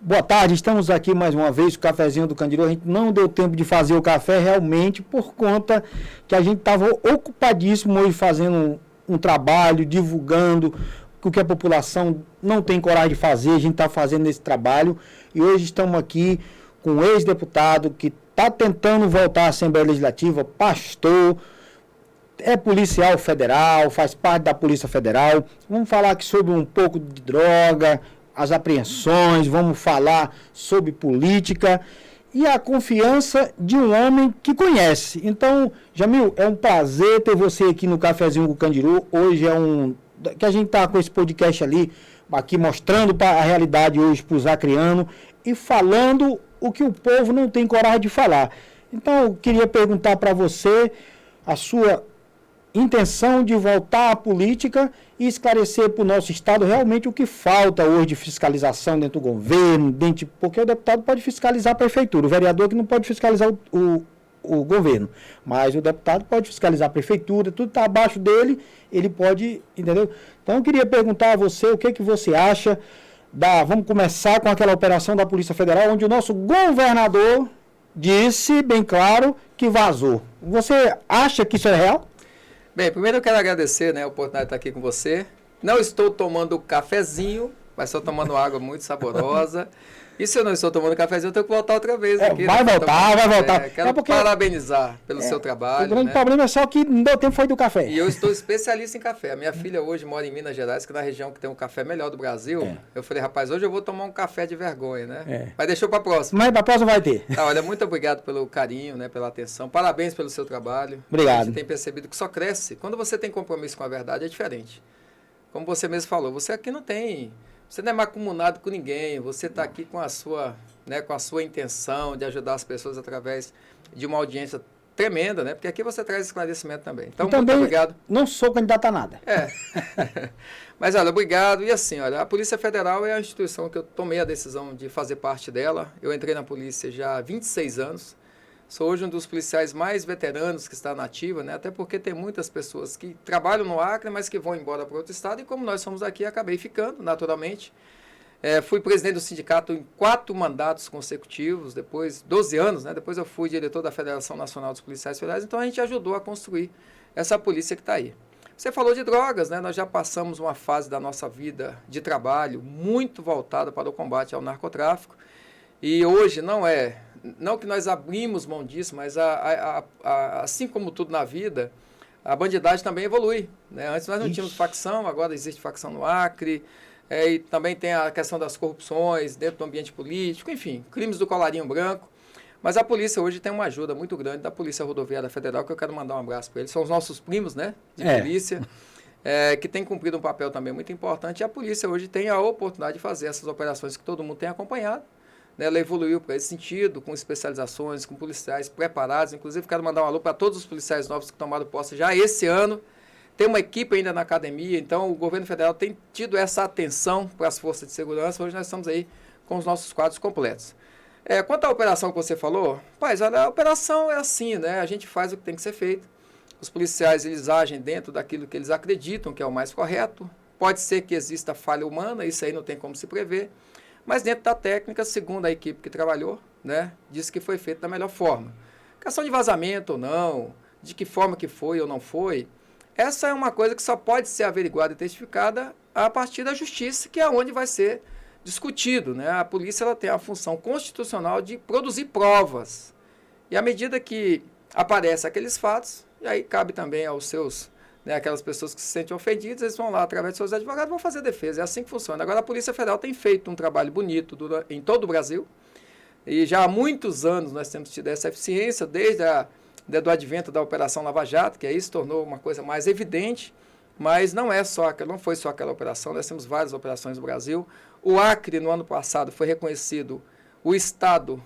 Boa tarde, estamos aqui mais uma vez, o cafezinho do Candiru. A gente não deu tempo de fazer o café realmente por conta que a gente estava ocupadíssimo hoje fazendo um trabalho, divulgando o que a população não tem coragem de fazer. A gente está fazendo esse trabalho e hoje estamos aqui com um ex-deputado que está tentando voltar à Assembleia Legislativa, pastor, é policial federal, faz parte da Polícia Federal. Vamos falar aqui sobre um pouco de droga, as apreensões, vamos falar sobre política e a confiança de um homem que conhece. Então, Jamil, é um prazer ter você aqui no Cafezinho com o Candiru. Hoje que a gente está com esse podcast aqui mostrando a realidade hoje para os acrianos e falando o que o povo não tem coragem de falar. Então, eu queria perguntar para você a sua intenção de voltar à política e esclarecer para o nosso Estado realmente o que falta hoje de fiscalização dentro do governo, porque o deputado pode fiscalizar a prefeitura, o vereador que não pode fiscalizar o governo, mas o deputado pode fiscalizar a prefeitura, tudo está abaixo dele, ele pode, entendeu? Então eu queria perguntar a você o que você acha vamos começar com aquela operação da Polícia Federal, onde o nosso governador disse bem claro que vazou. Você acha que isso é real? Bem, primeiro eu quero agradecer, a oportunidade de estar aqui com você. Não estou tomando cafezinho, mas estou tomando água muito saborosa. E se eu não estou tomando cafezinho, eu tenho que voltar outra vez aqui. Vai voltar. Quero parabenizar pelo seu trabalho. O grande problema é só que não deu tempo foi do café. E eu estou especialista em café. A minha filha hoje mora em Minas Gerais, que é na região que tem um café melhor do Brasil. Eu falei, rapaz, hoje eu vou tomar um café de vergonha, né? Mas deixou para a próxima. Mas para a próxima vai ter. Olha, muito obrigado pelo carinho, pela atenção. Parabéns pelo seu trabalho. Obrigado. A gente tem percebido que só cresce. Quando você tem compromisso com a verdade, é diferente. Como você mesmo falou, você aqui você não é macumunado com ninguém, você está aqui com a sua intenção de ajudar as pessoas através de uma audiência tremenda, Porque aqui você traz esclarecimento também. Então, muito obrigado. Não sou candidato a nada. Mas, olha, obrigado. E assim, olha, a Polícia Federal é a instituição que eu tomei a decisão de fazer parte dela. Eu entrei na polícia já há 26 anos. Sou hoje um dos policiais mais veteranos que está na ativa, Até porque tem muitas pessoas que trabalham no Acre, mas que vão embora para outro estado. E como nós somos aqui, acabei ficando, naturalmente. Fui presidente do sindicato em 4 mandatos consecutivos, depois 12 anos, Depois eu fui diretor da Federação Nacional dos Policiais Federais. Então a gente ajudou a construir essa polícia que está aí. Você falou de drogas, Nós já passamos uma fase da nossa vida de trabalho muito voltada para o combate ao narcotráfico. E hoje não que nós abrimos mão disso, mas assim como tudo na vida, a bandidagem também evolui. Antes nós não tínhamos facção, agora existe facção no Acre, e também tem a questão das corrupções dentro do ambiente político, enfim, crimes do colarinho branco. Mas a polícia hoje tem uma ajuda muito grande da Polícia Rodoviária Federal, que eu quero mandar um abraço para eles. São os nossos primos, de polícia, que tem cumprido um papel também muito importante. E a polícia hoje tem a oportunidade de fazer essas operações que todo mundo tem acompanhado. Ela evoluiu para esse sentido, com especializações, com policiais preparados. Inclusive, quero mandar um alô para todos os policiais novos que tomaram posse já esse ano. Tem uma equipe ainda na academia, então o governo federal tem tido essa atenção para as forças de segurança. Hoje nós estamos aí com os nossos quadros completos. Quanto à operação que você falou, a operação é assim, A gente faz o que tem que ser feito. Os policiais, eles agem dentro daquilo que eles acreditam que é o mais correto. Pode ser que exista falha humana, isso aí não tem como se prever. Mas dentro da técnica, segundo a equipe que trabalhou, disse que foi feito da melhor forma. Questão de vazamento ou não, de que forma que foi ou não foi, essa é uma coisa que só pode ser averiguada e testificada a partir da justiça, que é onde vai ser discutido. A polícia ela tem a função constitucional de produzir provas. E à medida que aparecem aqueles fatos, e aí cabe também aos seus... aquelas pessoas que se sentem ofendidas, eles vão lá, através de seus advogados, vão fazer defesa. É assim que funciona. Agora, a Polícia Federal tem feito um trabalho bonito em todo o Brasil. E já há muitos anos nós temos tido essa eficiência, desde do advento da Operação Lava Jato, que aí se tornou uma coisa mais evidente. Mas não foi só aquela operação, nós temos várias operações no Brasil. O Acre, no ano passado, foi reconhecido o Estado,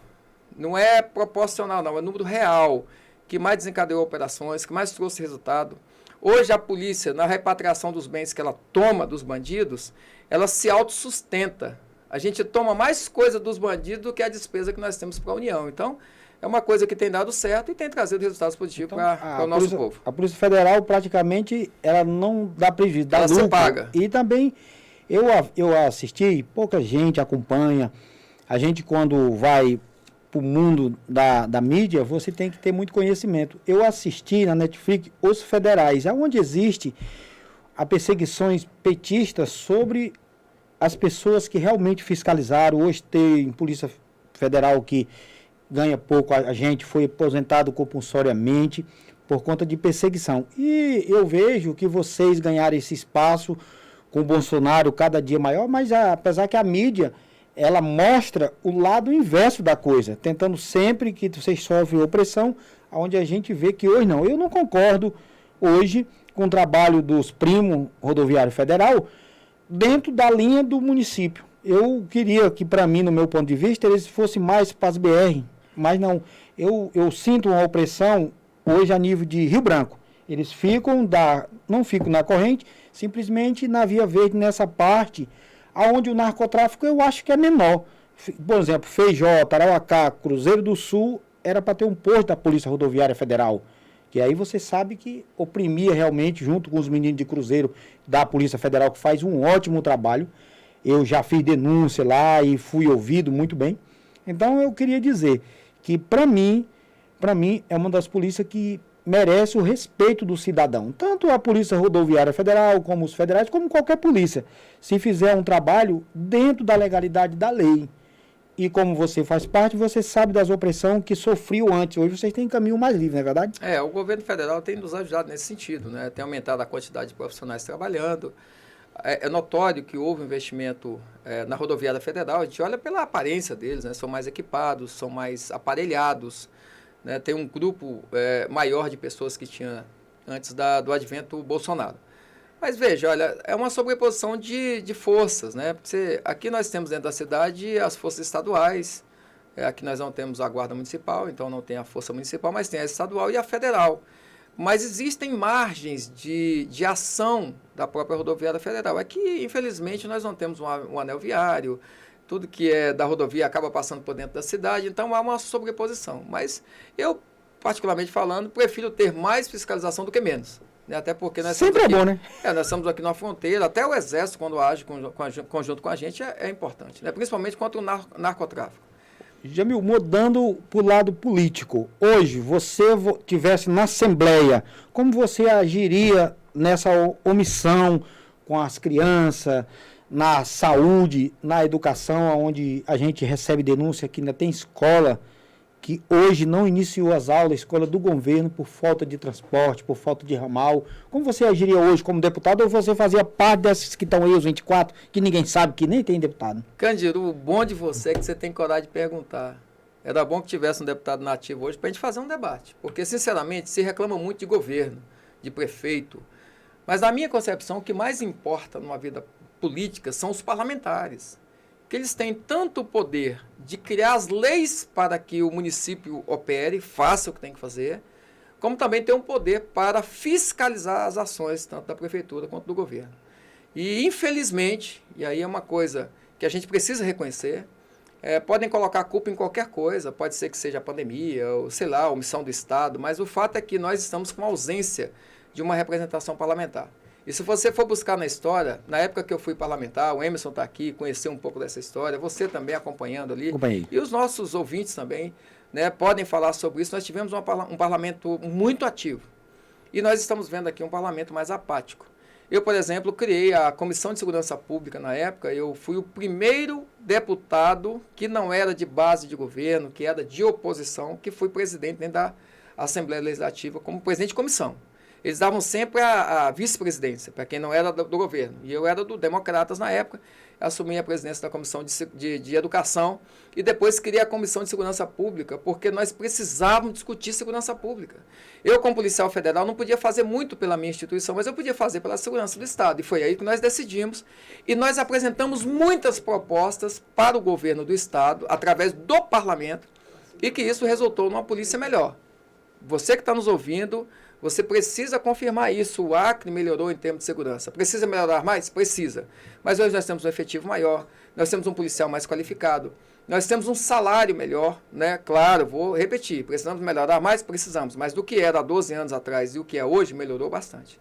não é proporcional, não, é o número real, que mais desencadeou operações, que mais trouxe resultado. Hoje a polícia, na repatriação dos bens que ela toma dos bandidos, ela se autossustenta. A gente toma mais coisa dos bandidos do que a despesa que nós temos para a União. Então, é uma coisa que tem dado certo e tem trazido resultados positivos para o nosso povo. A Polícia Federal, praticamente, ela não dá prejuízo, dá lucro. Ela se paga. E também, eu assisti, pouca gente acompanha, A gente, quando vai para o mundo da mídia, você tem que ter muito conhecimento. Eu assisti na Netflix Os Federais, onde existe a perseguições petistas sobre as pessoas que realmente fiscalizaram. Hoje tem Polícia Federal que ganha pouco, a gente foi aposentado compulsoriamente por conta de perseguição. E eu vejo que vocês ganharam esse espaço com o Bolsonaro cada dia maior, mas apesar que a mídia, ela mostra o lado inverso da coisa, tentando sempre que vocês sofrem opressão, onde a gente vê que hoje não. Eu não concordo hoje com o trabalho dos primos rodoviário federal dentro da linha do município. Eu queria que, para mim, no meu ponto de vista, eles fossem mais para as BR, mas não. Eu sinto uma opressão hoje a nível de Rio Branco. Eles não ficam na corrente, simplesmente na Via Verde, nessa parte, onde o narcotráfico eu acho que é menor. Por exemplo, Feijó, Tarauacá, Cruzeiro do Sul, era para ter um posto da Polícia Rodoviária Federal. Que aí você sabe que oprimia realmente, junto com os meninos de Cruzeiro da Polícia Federal, que faz um ótimo trabalho. Eu já fiz denúncia lá e fui ouvido muito bem. Então eu queria dizer que, para mim, é uma das polícias que merece o respeito do cidadão. Tanto a Polícia Rodoviária Federal, como os federais, como qualquer polícia. Se fizer um trabalho dentro da legalidade da lei. E como você faz parte, você sabe das opressões que sofreu antes. Hoje vocês têm caminho mais livre, não é verdade? O governo federal tem nos ajudado nesse sentido, né? Tem aumentado a quantidade de profissionais trabalhando. É notório que houve investimento na rodoviária federal. A gente olha pela aparência deles, né? São mais equipados, são mais aparelhados, né? Tem um grupo maior de pessoas que tinha antes do advento Bolsonaro. Mas veja, olha, é uma sobreposição de forças, né? Porque aqui nós temos dentro da cidade as forças estaduais, aqui nós não temos a guarda municipal, então não tem a força municipal, mas tem a estadual e a federal. Mas existem margens de ação da própria rodoviária federal. Aqui, infelizmente, nós não temos um anel viário, tudo que é da rodovia acaba passando por dentro da cidade, então há uma sobreposição. Mas eu, particularmente falando, prefiro ter mais fiscalização do que menos. Até porque nós sempre aqui, é bom, né? Nós estamos aqui na fronteira, até o Exército, quando age conjunto com a gente, é importante, né? Principalmente contra o narcotráfico. Jamil, mudando para o lado político, hoje você estivesse na Assembleia, como você agiria nessa omissão com as crianças, na saúde, na educação, onde a gente recebe denúncia que ainda tem escola que hoje não iniciou as aulas, escola do governo, por falta de transporte, por falta de ramal. Como você agiria hoje como deputado, ou você fazia parte desses que estão aí, os 24, que ninguém sabe, que nem tem deputado? Candiru, o bom de você é que você tem coragem de perguntar. Era bom que tivesse um deputado nativo hoje para a gente fazer um debate. Porque, sinceramente, se reclama muito de governo, de prefeito. Mas, na minha concepção, o que mais importa numa vida política são os parlamentares. Que eles têm tanto o poder de criar as leis para que o município opere, faça o que tem que fazer, como também tem um poder para fiscalizar as ações, tanto da prefeitura quanto do governo. E, infelizmente, e aí é uma coisa que a gente precisa reconhecer, podem colocar a culpa em qualquer coisa, pode ser que seja a pandemia, ou sei lá, a omissão do Estado, mas o fato é que nós estamos com ausência de uma representação parlamentar. E se você for buscar na história, na época que eu fui parlamentar, o Emerson está aqui, conheceu um pouco dessa história, você também acompanhando ali, e os nossos ouvintes também, né, podem falar sobre isso. Nós tivemos um parlamento muito ativo e nós estamos vendo aqui um parlamento mais apático. Eu, por exemplo, criei a Comissão de Segurança Pública na época, eu fui o primeiro deputado que não era de base de governo, que era de oposição, que fui presidente dentro da Assembleia Legislativa como presidente de comissão. Eles davam sempre a vice-presidência, para quem não era do governo. E eu era do Democratas na época, assumi a presidência da Comissão de Educação e depois criei a Comissão de Segurança Pública, porque nós precisávamos discutir segurança pública. Eu, como policial federal, não podia fazer muito pela minha instituição, mas eu podia fazer pela segurança do Estado. E foi aí que nós decidimos. E nós apresentamos muitas propostas para o governo do Estado, através do parlamento, e que isso resultou numa polícia melhor. Você que está nos ouvindo, você precisa confirmar isso. O Acre melhorou em termos de segurança. Precisa melhorar mais? Precisa. Mas hoje nós temos um efetivo maior, nós temos um policial mais qualificado, nós temos um salário melhor, né? Claro, vou repetir, precisamos melhorar mais? Precisamos, mas do que era há 12 anos atrás e o que é hoje, melhorou bastante.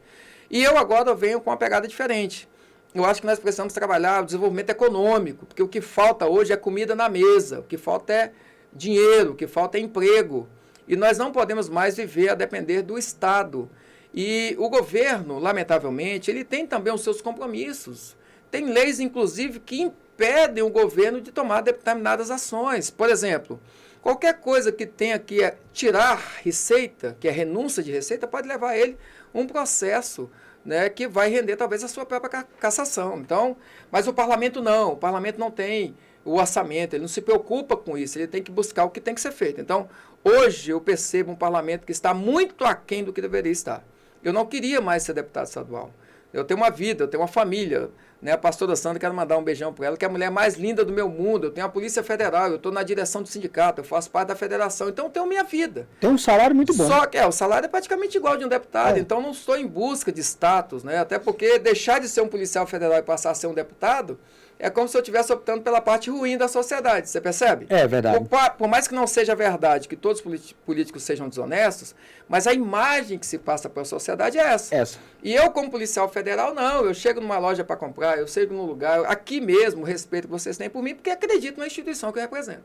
E eu agora venho com uma pegada diferente. eu acho que nós precisamos trabalhar o desenvolvimento econômico, porque o que falta hoje é comida na mesa, o que falta é dinheiro, o que falta é emprego. E nós não podemos mais viver a depender do Estado. E o governo, lamentavelmente, ele tem também os seus compromissos. Tem leis, inclusive, que impedem o governo de tomar determinadas ações. Por exemplo, qualquer coisa que tenha que tirar receita, que é renúncia de receita, pode levar ele um processo, né, que vai render talvez a sua própria cassação. Então, mas o parlamento não tem o orçamento, ele não se preocupa com isso, ele tem que buscar o que tem que ser feito. Então, hoje eu percebo um parlamento que está muito aquém do que deveria estar. Eu não queria mais ser deputado estadual. Eu tenho uma vida, eu tenho uma família, né? A pastora Sandra, quero mandar um beijão para ela, que é a mulher mais linda do meu mundo. Eu tenho a Polícia Federal, eu estou na direção do sindicato, eu faço parte da federação, então eu tenho minha vida. Tem um salário muito bom. Só que o salário é praticamente igual de um deputado, então não estou em busca de status, né? Até porque deixar de ser um policial federal e passar a ser um deputado é como se eu estivesse optando pela parte ruim da sociedade, você percebe? É verdade. Por mais que não seja verdade que todos os políticos sejam desonestos, mas a imagem que se passa para a sociedade é essa. E eu, como policial federal, não. Eu chego numa loja para comprar, eu chego num lugar, aqui mesmo, o respeito que vocês têm por mim, porque acredito na instituição que eu represento.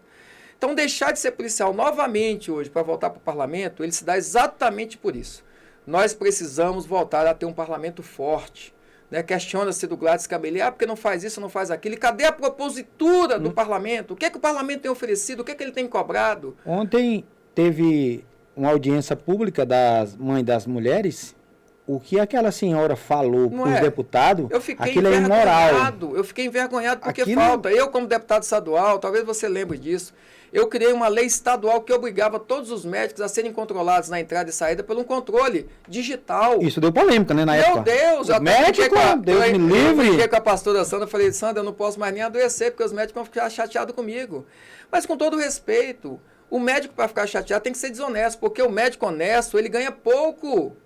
Então, deixar de ser policial novamente hoje para voltar para o parlamento, ele se dá exatamente por isso. Nós precisamos voltar a ter um parlamento forte. Né, questiona-se do Gladys Cabelli, porque não faz isso, não faz aquilo. E cadê a propositura do parlamento? O que é que o parlamento tem oferecido? O que é que ele tem cobrado? Ontem teve uma audiência pública das Mães das Mulheres. O que aquela senhora falou para os deputados, aquilo é imoral. Eu fiquei envergonhado porque falta. Eu, como deputado estadual, talvez você lembre disso, eu criei uma lei estadual que obrigava todos os médicos a serem controlados na entrada e saída por um controle digital. Isso deu polêmica, né, na época. Meu Deus! O médico, Deus me livre. Eu fiquei com a pastora Sandra, falei, Sandra, eu não posso mais nem adoecer, porque os médicos vão ficar chateados comigo. Mas com todo respeito, o médico, para ficar chateado, tem que ser desonesto, porque o médico honesto, ele ganha pouco.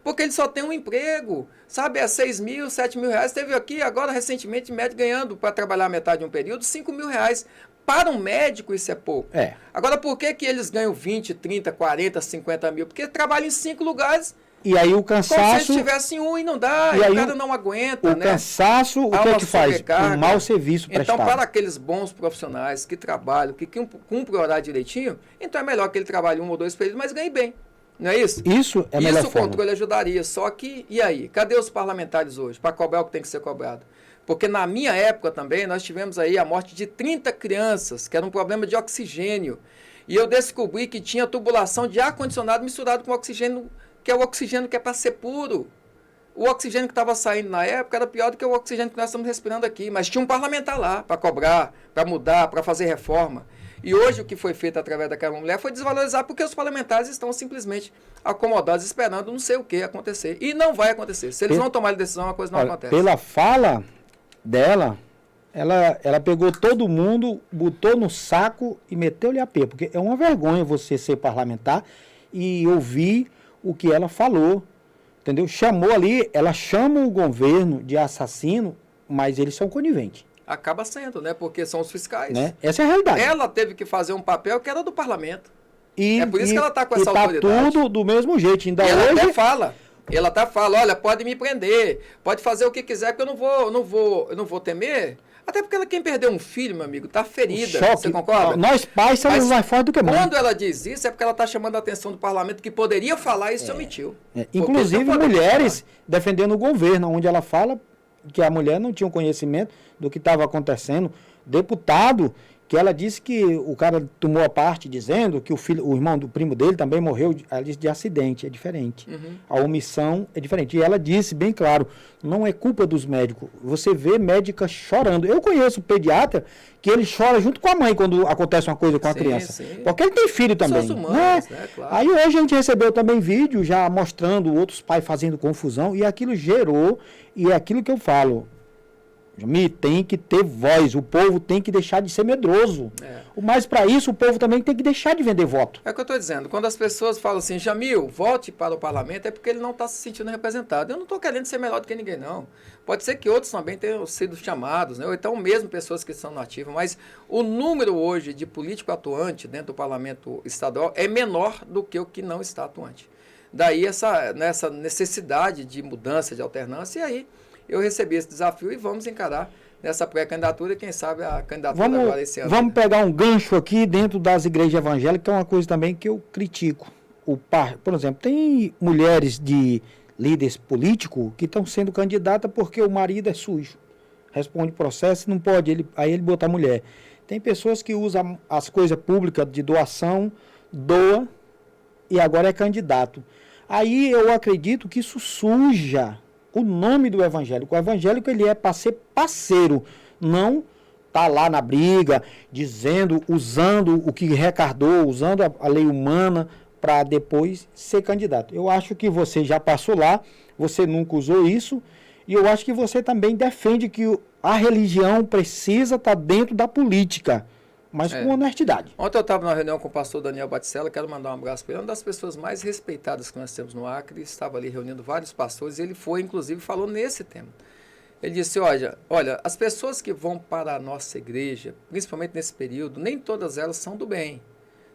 Porque ele só tem um emprego, sabe? É 6 mil, 7 mil reais. Teve aqui, agora, recentemente, médico ganhando, para trabalhar metade de um período, 5 mil reais. Para um médico, isso é pouco. Agora, por que eles ganham 20, 30, 40, 50 mil? Porque trabalham em 5 lugares. E aí o cansaço... Como se eles tivessem um e não dá, e aí o cara não aguenta, né? O cansaço, o que é que faz? Um mau serviço prestado. Então, para aqueles bons profissionais que trabalham, que cumprem o horário direitinho, então é melhor que ele trabalhe 1 ou 2 períodos, mas ganhe bem. Não é isso? Isso é a melhor forma. Isso o controle ajudaria. Só que, e aí? Cadê os parlamentares hoje para cobrar o que tem que ser cobrado? Porque na minha época também, nós tivemos aí a morte de 30 crianças, que era um problema de oxigênio. E eu descobri que tinha tubulação de ar-condicionado misturado com oxigênio, que é o oxigênio que é para ser puro. O oxigênio que estava saindo na época era pior do que o oxigênio que nós estamos respirando aqui. Mas tinha um parlamentar lá para cobrar, para mudar, para fazer reforma. E hoje o que foi feito através daquela mulher foi desvalorizar porque os parlamentares estão simplesmente acomodados esperando não sei o que acontecer. E não vai acontecer. Se eles vão tomar a decisão, a coisa não acontece. Pela fala dela, ela pegou todo mundo, botou no saco e meteu-lhe a pé. Porque é uma vergonha você ser parlamentar e ouvir o que ela falou. Entendeu? Chamou ali, ela chama o governo de assassino, mas eles são coniventes. Acaba sendo, né? Porque são os fiscais. Né? Essa é a realidade. Ela teve que fazer um papel que era do parlamento. É por isso que ela está com essa autoridade. Tudo do mesmo jeito. Ainda ela hoje... até fala. Ela até fala, olha, pode me prender, pode fazer o que quiser, que eu não vou temer. Até porque quem perdeu um filho, meu amigo, está ferida. Você concorda? Nós pais somos mais fortes do que mãe. Quando ela diz isso, é porque ela está chamando a atenção do parlamento que poderia falar e se omitiu. Inclusive mulheres defendendo o governo, onde ela fala que a mulher não tinha um conhecimento do que estava acontecendo. Deputado, que ela disse que o cara tomou a parte dizendo que o irmão do primo dele também morreu de acidente. É diferente. A omissão é diferente. E ela disse bem claro, não é culpa dos médicos. Você vê médica chorando. Eu conheço pediatra que ele chora junto com a mãe quando acontece uma coisa com a criança. Sim. Porque ele tem filho também. Humanas, né? Claro. Aí hoje a gente recebeu também vídeo já mostrando outros pais fazendo confusão e aquilo gerou, e é aquilo que eu falo, Jamil, tem que ter voz, o povo tem que deixar de ser medroso. Mas para isso o povo também tem que deixar de vender voto. É o que eu estou dizendo, quando as pessoas falam assim, Jamil, volte para o parlamento, é porque ele não está se sentindo representado. Eu não estou querendo ser melhor do que ninguém, não. Pode ser que outros também tenham sido chamados, né? Ou então mesmo pessoas que são nativas, mas o número hoje de político atuante dentro do parlamento estadual é menor do que o que não está atuante. Daí essa necessidade de mudança, de alternância, e aí eu recebi esse desafio e vamos encarar nessa pré-candidatura, quem sabe a candidatura agora esse ano. Vamos pegar um gancho aqui dentro das igrejas evangélicas, que é uma coisa também que eu critico. Por exemplo, tem mulheres de líderes políticos que estão sendo candidatas porque o marido é sujo. Responde processo, não pode, aí ele bota a mulher. Tem pessoas que usam as coisas públicas de doação, doa e agora é candidato. Aí eu acredito que isso suja o nome do evangélico. O evangélico ele é para ser parceiro, não tá lá na briga, dizendo, usando o que recardou, usando a lei humana para depois ser candidato. Eu acho que você já passou lá, você nunca usou isso, e eu acho que você também defende que a religião precisa estar dentro da política, mas com honestidade. Ontem eu estava numa reunião com o pastor Daniel Baticella, quero mandar um abraço para ele, uma das pessoas mais respeitadas que nós temos no Acre, estava ali reunindo vários pastores, e ele foi, inclusive, falou nesse tema. Ele disse, olha, as pessoas que vão para a nossa igreja, principalmente nesse período, nem todas elas são do bem.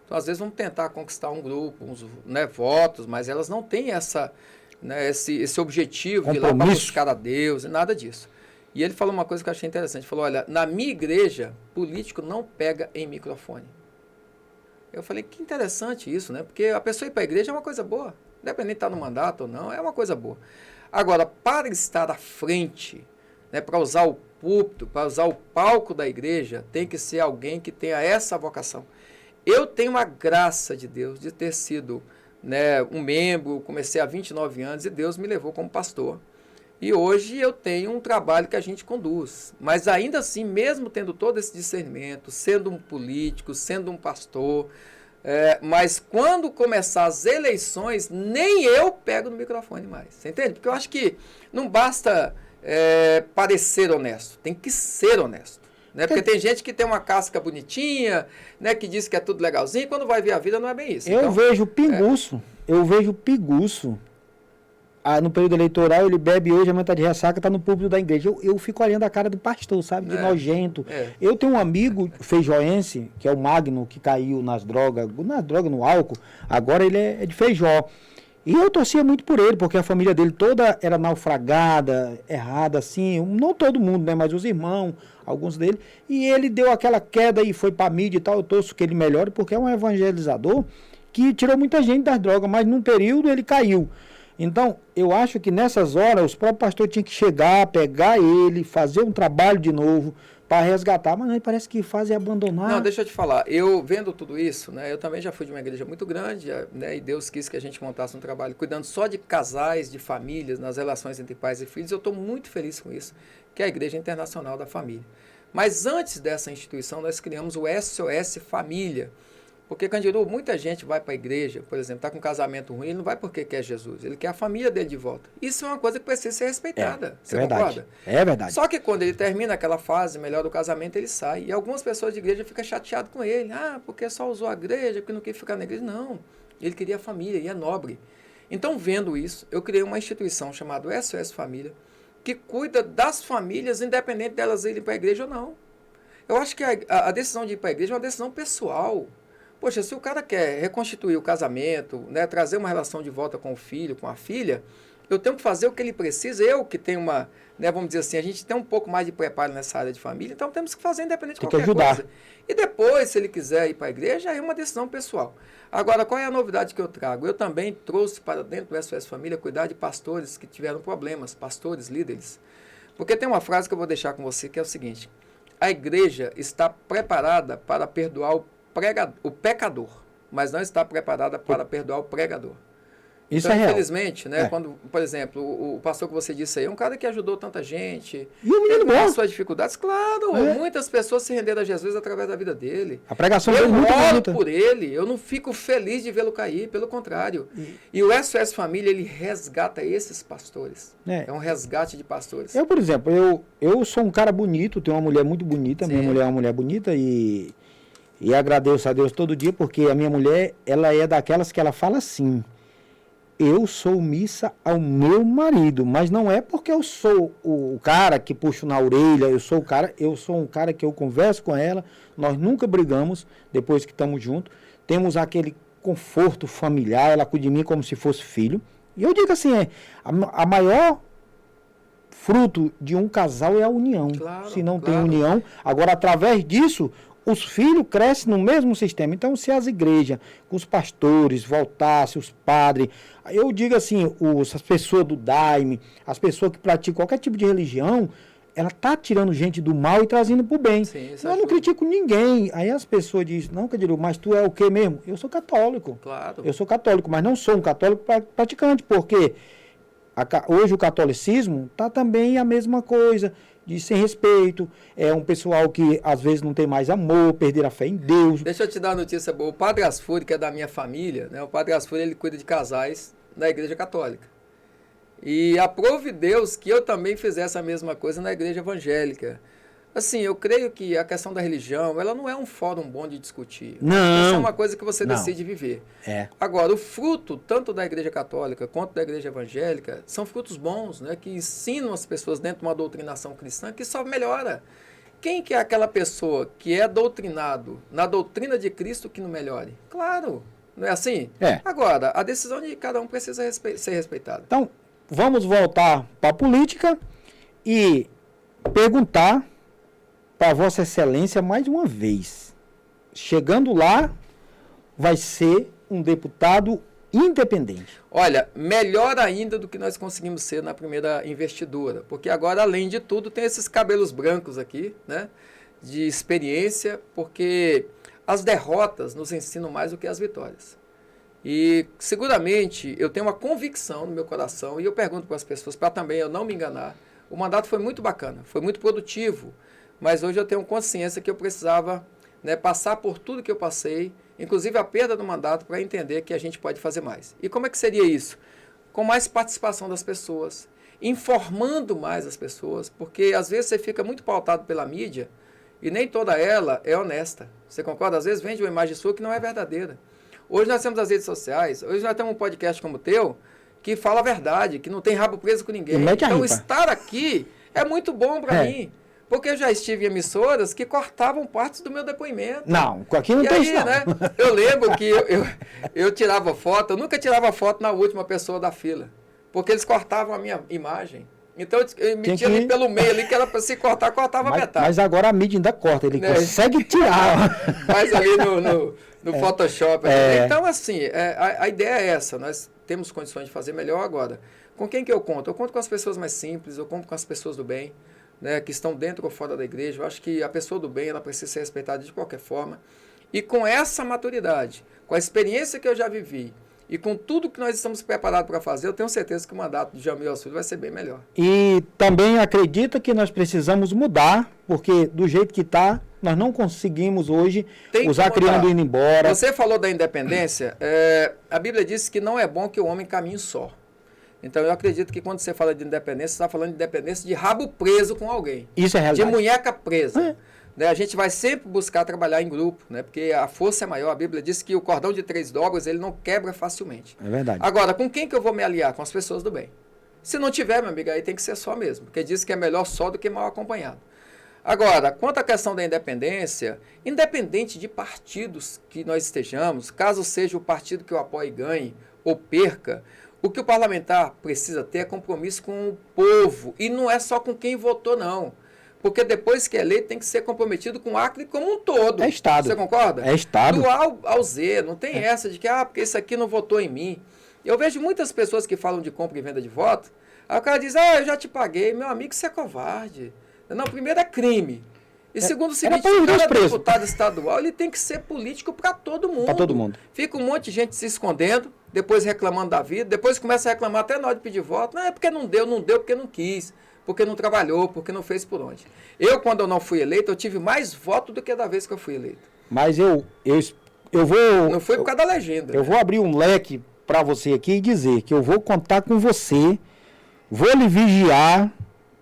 Então, às vezes, vamos tentar conquistar um grupo, uns votos, mas elas não têm esse objetivo de ir lá para buscar a Deus e nada disso. E ele falou uma coisa que eu achei interessante. Ele falou, olha, na minha igreja, político não pega em microfone. Eu falei, que interessante isso, né? Porque a pessoa ir para a igreja é uma coisa boa. Independente de estar no mandato ou não, é uma coisa boa. Agora, para estar à frente, né, para usar o púlpito, para usar o palco da igreja, tem que ser alguém que tenha essa vocação. Eu tenho a graça de Deus de ter sido, né, um membro, comecei há 29 anos e Deus me levou como pastor. E hoje eu tenho um trabalho que a gente conduz. Mas ainda assim, mesmo tendo todo esse discernimento, sendo um político, sendo um pastor, mas quando começar as eleições, nem eu pego no microfone mais. Você entende? Porque eu acho que não basta parecer honesto, tem que ser honesto. Né? Porque tem gente que tem uma casca bonitinha, né, que diz que é tudo legalzinho, e quando vai ver a vida não é bem isso. Eu vejo pinguço, no período eleitoral, ele bebe hoje, amanhã está de ressaca, está no púlpito da igreja. Eu fico olhando a cara do pastor, sabe? De nojento. Eu tenho um amigo feijoense, que é o Magno, que caiu nas drogas, no álcool. Agora ele é de Feijó. E eu torcia muito por ele, porque a família dele toda era naufragada, errada, assim. Não todo mundo, né? Mas os irmãos, alguns dele. E ele deu aquela queda e foi para a mídia e tal. Eu torço que ele melhore, porque é um evangelizador que tirou muita gente das drogas. Mas num período ele caiu. Então, eu acho que nessas horas, os próprios pastores tinham que chegar, pegar ele, fazer um trabalho de novo para resgatar, mas parece que fazem abandonar. Não, deixa eu te falar, eu vendo tudo isso, né, eu também já fui de uma igreja muito grande, né, e Deus quis que a gente montasse um trabalho cuidando só de casais, de famílias, nas relações entre pais e filhos. Eu estou muito feliz com isso, que é a Igreja Internacional da Família. Mas antes dessa instituição, nós criamos o SOS Família. Porque, Candiru, muita gente vai para a igreja, por exemplo, está com um casamento ruim, ele não vai porque quer Jesus, ele quer a família dele de volta. Isso é uma coisa que precisa ser respeitada. Você concorda? É verdade. Só que quando ele termina aquela fase melhor do casamento, ele sai. E algumas pessoas de igreja ficam chateadas com ele. Ah, porque só usou a igreja, porque não quer ficar na igreja. Não, ele queria a família, e é nobre. Então, vendo isso, eu criei uma instituição chamada SOS Família, que cuida das famílias, independente delas irem para a igreja ou não. Eu acho que a decisão de ir para a igreja é uma decisão pessoal. Poxa, se o cara quer reconstituir o casamento, né, trazer uma relação de volta com o filho, com a filha, eu tenho que fazer o que ele precisa. Eu que tenho uma, né, vamos dizer assim, a gente tem um pouco mais de preparo nessa área de família, então temos que fazer independente de qualquer coisa. E depois, se ele quiser ir para a igreja, é uma decisão pessoal. Agora, qual é a novidade que eu trago? Eu também trouxe para dentro do SOS Família cuidar de pastores que tiveram problemas, pastores, líderes. Porque tem uma frase que eu vou deixar com você que é o seguinte: a igreja está preparada para perdoar o pecador, mas não está preparada para perdoar o pregador. Isso então, é real. Infelizmente, né, quando, por exemplo, o pastor que você disse aí é um cara que ajudou tanta gente. E o menino teve suas dificuldades, claro. Muitas pessoas se renderam a Jesus através da vida dele. A pregação dele é muito bonita. Eu oro por ele, eu não fico feliz de vê-lo cair, pelo contrário. E o SOS Família, ele resgata esses pastores. É um resgate de pastores. Eu, por exemplo, eu sou um cara bonito, tenho uma mulher muito bonita, minha mulher é uma mulher bonita e agradeço a Deus todo dia, porque a minha mulher, ela é daquelas que ela fala assim: eu sou missa ao meu marido, mas não é porque eu sou o cara que puxo na orelha, eu sou um cara que eu converso com ela, nós nunca brigamos depois que estamos juntos, temos aquele conforto familiar, ela cuida de mim como se fosse filho. E eu digo assim, a maior fruto de um casal é a união. Claro, Se não tem claro. união, agora através disso, os filhos crescem no mesmo sistema. Então, se as igrejas, os pastores voltassem, os padres, eu digo assim, as pessoas do Daime, as pessoas que praticam qualquer tipo de religião, ela está tirando gente do mal e trazendo para o bem. Sim, isso Eu não ajuda. critico ninguém. Aí as pessoas dizem, não, Cadiru, mas tu é o quê mesmo? Eu sou católico. Claro. Eu sou católico, mas não sou um católico praticante, porque hoje o catolicismo está também a mesma coisa, de sem respeito, é um pessoal que às vezes não tem mais amor, perder a fé em Deus. Deixa eu te dar uma notícia boa. O Padre Asfuri, que é da minha família, né? O Padre Asfuri, ele cuida de casais na Igreja Católica. E aprove Deus que eu também fizesse a mesma coisa na Igreja Evangélica. Assim, eu creio que a questão da religião, ela não é um fórum bom de discutir. Não. Isso é uma coisa que você Não. decide viver. É. Agora, o fruto, tanto da Igreja Católica quanto da Igreja Evangélica, são frutos bons, né? Que ensinam as pessoas dentro de uma doutrinação cristã que só melhora. Quem que é aquela pessoa que é doutrinado na doutrina de Cristo que não melhore? Claro, não é assim? É. Agora, a decisão de cada um precisa ser respeitada. Então, vamos voltar para a política e perguntar para Vossa Excelência mais uma vez. Chegando lá, vai ser um deputado independente. Olha, melhor ainda do que nós conseguimos ser na primeira investidura, porque agora, além de tudo, tem esses cabelos brancos aqui, né, de experiência, porque as derrotas nos ensinam mais do que as vitórias. E, seguramente, eu tenho uma convicção no meu coração, e eu pergunto para as pessoas, para também eu não me enganar, o mandato foi muito bacana, foi muito produtivo, mas hoje eu tenho consciência que eu precisava, né, passar por tudo que eu passei, inclusive a perda do mandato, para entender que a gente pode fazer mais. E como é que seria isso? Com mais participação das pessoas, informando mais as pessoas, porque às vezes você fica muito pautado pela mídia e nem toda ela é honesta. Você concorda? Às vezes vende uma imagem sua que não é verdadeira. Hoje nós temos as redes sociais, hoje nós temos um podcast como o teu, que fala a verdade, que não tem rabo preso com ninguém. Então estar aqui é muito bom para mim. Porque eu já estive em emissoras que cortavam partes do meu depoimento. Não, aqui não tem isso, não. Né, eu lembro que eu tirava foto, eu nunca tirava foto na última pessoa da fila, porque eles cortavam a minha imagem. Então eu metia ali pelo meio, ali, que era para se cortar, cortava metade. Mas agora a mídia ainda corta, ele consegue tirar. Faz ali no Photoshop. Então, assim, a ideia é essa, nós temos condições de fazer melhor agora. Com quem que eu conto? Eu conto com as pessoas mais simples, eu conto com as pessoas do bem, né, que estão dentro ou fora da igreja. Eu acho que a pessoa do bem, ela precisa ser respeitada de qualquer forma. E com essa maturidade, com a experiência que eu já vivi e com tudo que nós estamos preparados para fazer, eu tenho certeza que o mandato de Jamil Asfuri vai ser bem melhor. E também acredito que nós precisamos mudar, porque do jeito que está, nós não conseguimos hoje usar criando indo embora. Você falou da independência, a Bíblia diz que não é bom que o homem caminhe só. Então, eu acredito que quando você fala de independência, você está falando de independência de rabo preso com alguém. Isso é realidade. De munheca presa. Né? A gente vai sempre buscar trabalhar em grupo, né? Porque a força é maior. A Bíblia diz que o cordão de 3 dobras, ele não quebra facilmente. É verdade. Agora, com quem que eu vou me aliar? Com as pessoas do bem. Se não tiver, meu amigo, aí tem que ser só mesmo. Porque diz que é melhor só do que mal acompanhado. Agora, quanto à questão da independência, independente de partidos que nós estejamos, caso seja o partido que eu apoie ganhe ou perca, o que o parlamentar precisa ter é compromisso com o povo. E não é só com quem votou, não. Porque depois que é eleito, tem que ser comprometido com o Acre como um todo. É Estado. Você concorda? É Estado. Do A ao Z. Não tem essa de que, porque esse aqui não votou em mim. Eu vejo muitas pessoas que falam de compra e venda de voto. Aí o cara diz, eu já te paguei. Meu amigo, isso é covarde. Não, primeiro é crime. E segundo o seguinte, cada deputado estadual, ele tem que ser político para todo mundo. Para todo mundo. Fica um monte de gente se escondendo, depois reclamando da vida, depois começa a reclamar até na hora de pedir voto. Não, é porque não deu porque não quis, porque não trabalhou, porque não fez por onde. Eu, quando eu não fui eleito, eu tive mais voto do que da vez que eu fui eleito. Mas eu vou... Não foi por causa da legenda. Eu vou abrir um leque para você aqui e dizer que eu vou contar com você, vou lhe vigiar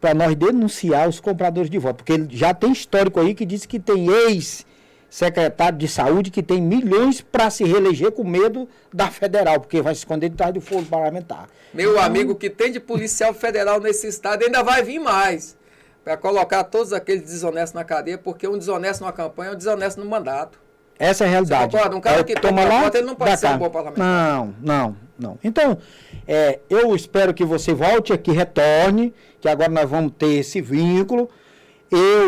para nós denunciar os compradores de voto, porque ele já tem histórico aí que diz que tem ex-secretário de saúde que tem milhões para se reeleger com medo da federal, porque vai se esconder de trás do foro parlamentar. Meu amigo, que tem de policial federal nesse estado ainda vai vir mais, para colocar todos aqueles desonestos na cadeia, porque um desonesto numa campanha é um desonesto no mandato. Essa é a realidade. Você concorda? Um cara que toma lá, conta, ele não pode ser um bom parlamentar. Não. Então, eu espero que você volte aqui, retorne, que agora nós vamos ter esse vínculo.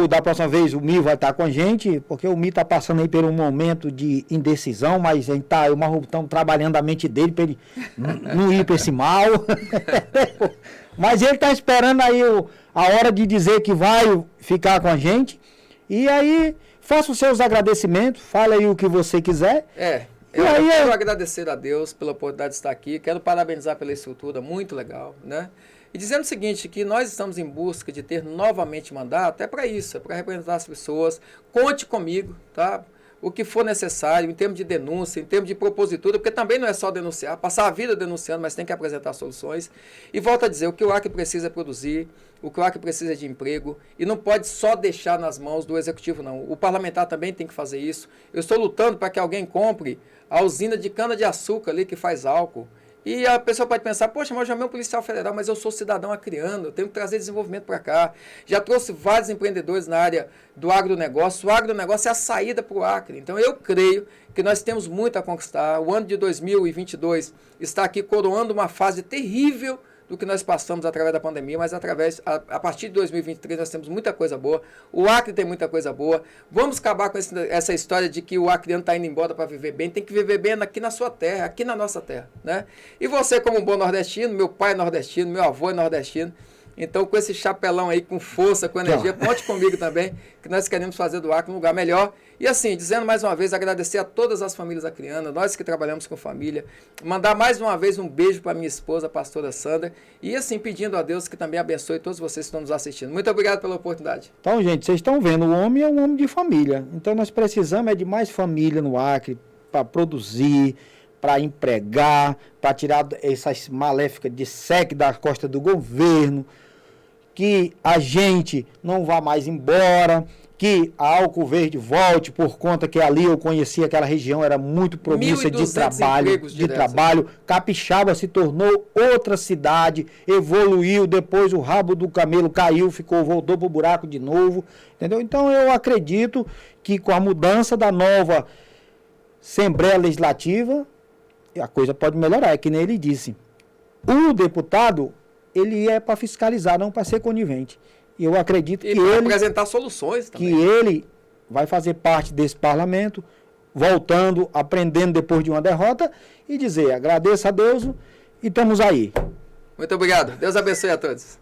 Da próxima vez, o Mi vai estar com a gente, porque o Mi está passando aí por um momento de indecisão, mas estamos trabalhando a mente dele para ele não ir para esse mal. Mas ele está esperando aí a hora de dizer que vai ficar com a gente. E aí, faça os seus agradecimentos, fale aí o que você quiser. Eu quero agradecer a Deus pela oportunidade de estar aqui, quero parabenizar pela estrutura, muito legal, né? E dizendo o seguinte, que nós estamos em busca de ter novamente mandato, é para isso, é para representar as pessoas, conte comigo, tá? O que for necessário, em termos de denúncia, em termos de propositura, porque também não é só denunciar, passar a vida denunciando, mas tem que apresentar soluções. E volto a dizer, o que o Acre precisa é produzir, o que o Acre precisa é de emprego, e não pode só deixar nas mãos do executivo, não. O parlamentar também tem que fazer isso. Eu estou lutando para que alguém compre a usina de cana-de-açúcar ali que faz álcool. E a pessoa pode pensar, poxa, mas eu chamei um policial federal, mas eu sou cidadão acriano, eu tenho que trazer desenvolvimento para cá. Já trouxe vários empreendedores na área do agronegócio. O agronegócio é a saída para o Acre. Então, eu creio que nós temos muito a conquistar. O ano de 2022 está aqui coroando uma fase terrível do que nós passamos através da pandemia, mas a partir de 2023 nós temos muita coisa boa. O Acre tem muita coisa boa. Vamos acabar com essa história de que o acreano está indo embora para viver bem. Tem que viver bem aqui na sua terra, aqui na nossa terra, né? E você, como um bom nordestino, meu pai é nordestino, meu avô é nordestino. Então, com esse chapelão aí, com força, com energia, conte comigo também, que nós queremos fazer do Acre um lugar melhor. E assim, dizendo mais uma vez, agradecer a todas as famílias acrianas, nós que trabalhamos com família, mandar mais uma vez um beijo para minha esposa, a pastora Sandra, e assim, pedindo a Deus que também abençoe todos vocês que estão nos assistindo. Muito obrigado pela oportunidade. Então, gente, vocês estão vendo, o homem é um homem de família. Então, nós precisamos de mais família no Acre, para produzir, para empregar, para tirar essas maléficas de SEC da costa do governo, que a gente não vá mais embora, que a Álcool Verde volte, por conta que ali eu conheci aquela região, era muito promissa de trabalho. Capixaba se tornou outra cidade, evoluiu, depois o rabo do camelo caiu, voltou para o buraco de novo, entendeu? Então eu acredito que com a mudança da nova Assembleia Legislativa, a coisa pode melhorar, é que nem ele disse. O deputado, ele é para fiscalizar, não para ser conivente. E eu acredito que ele apresentar soluções também. Que ele vai fazer parte desse parlamento, voltando, aprendendo depois de uma derrota e dizer, agradeço a Deus e estamos aí. Muito obrigado. Deus abençoe a todos.